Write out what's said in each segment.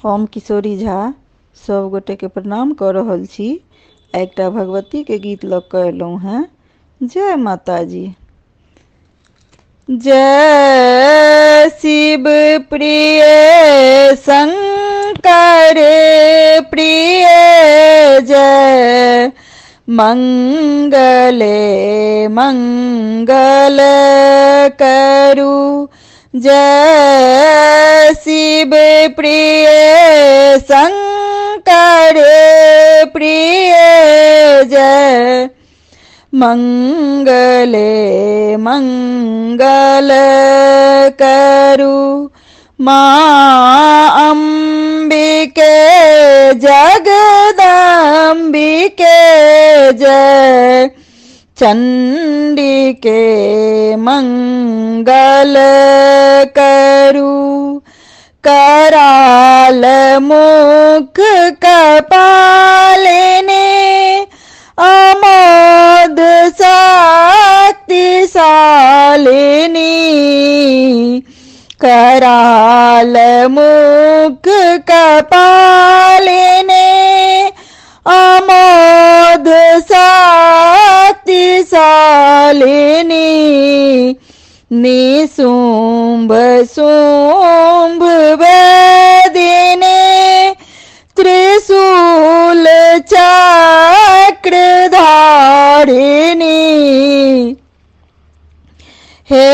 हम किशोरी झा सब गोटे के प्रणाम कर रहल छी। एकटा भगवती के गीत लग के एलहुं हैं। जय माता जी। जय शिव प्रिय शंकर प्रिय जय मंगले मंगल करु। जय शिव प्रिय शंकर प्रिय जय मंगले मंगल करु। माँ अम्बिके जगदम्बिके जय चंडिके मंगल करु। कराल मुख कपालिनी अमोद शक्तिशालिनी। कराल मुख कपालिनी अमोद शक्तिशालिनी। निशुंभ शुंभ वेदिनी त्रिशूल चक्रधारिणी। हे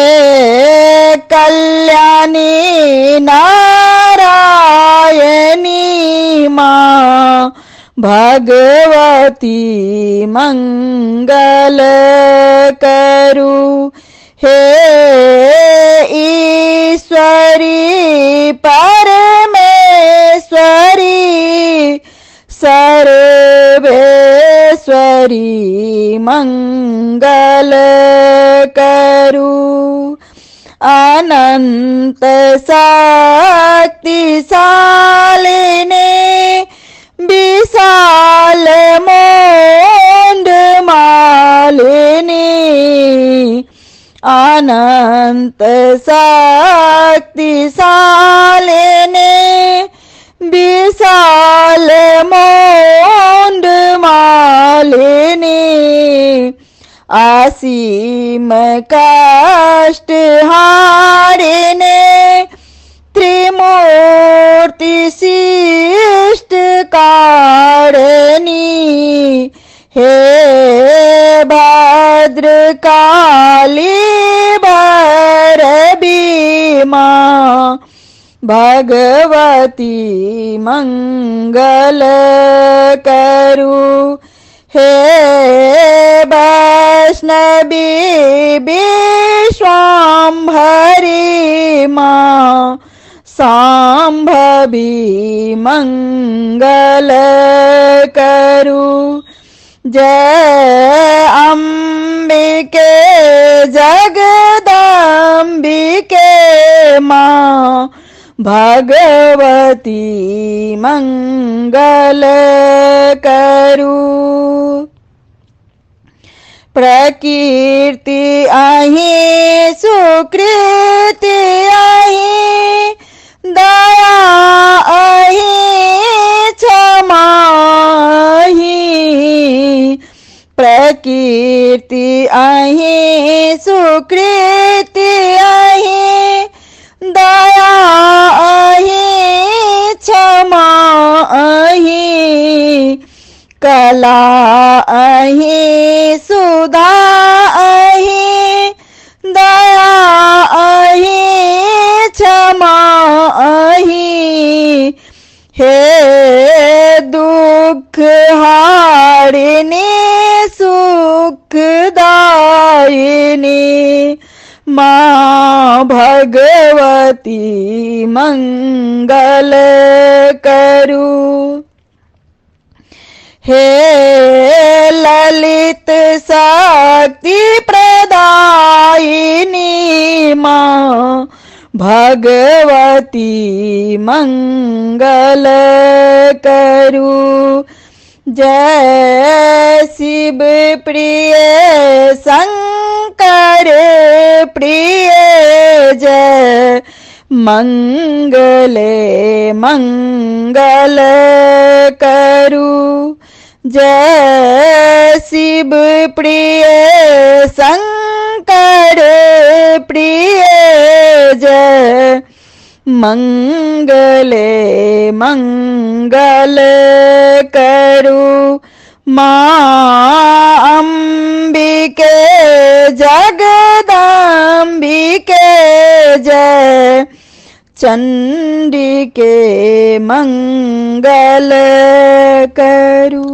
कल्याणी नारायणी माँ भगवती मंगल करु। हे ईश्वरी परमेश्वरी सर्वेश्वरी मंगल करु। अनंत शक्तिशालिनी विशाल मोंड मालिनी। अनंत शक्तिशालिनी विशाल मोंड मालिनी। असीम कष्ट हारिणी त्रिमूर्ति शिष्ट कारिणी। हे भद्रकाली भैरवी माँ भगवती मंगल करु। हे वैष्णवी विश्वाम्भरी माँ सांभवी मंगल करु। जय अम्बिके जगदम्बिके माँ भगवती मंगल करु। प्रकृति अहि सुकृति अहि दया अहि क्षमा अहि। प्रकृति अहि सुकृति अहि दया अहि क्षमा अहि। कला अहि सुधा अहि दया अहि क्षमा अहि। हे दुख हारिणी सुखदायिनी माँ भगवती मंगल करु। हे ललित शक्ति प्रदायिनी माँ भगवती मंगल करु। जय शिव प्रिय शंकर प्रिय जय मंगले मंगल करू। जय शिव प्रिय शंकर प्रिय जय। मंगले मंगल करू। माँ अंबिके जगदम्बिके जय। चंडिके मंगल करू।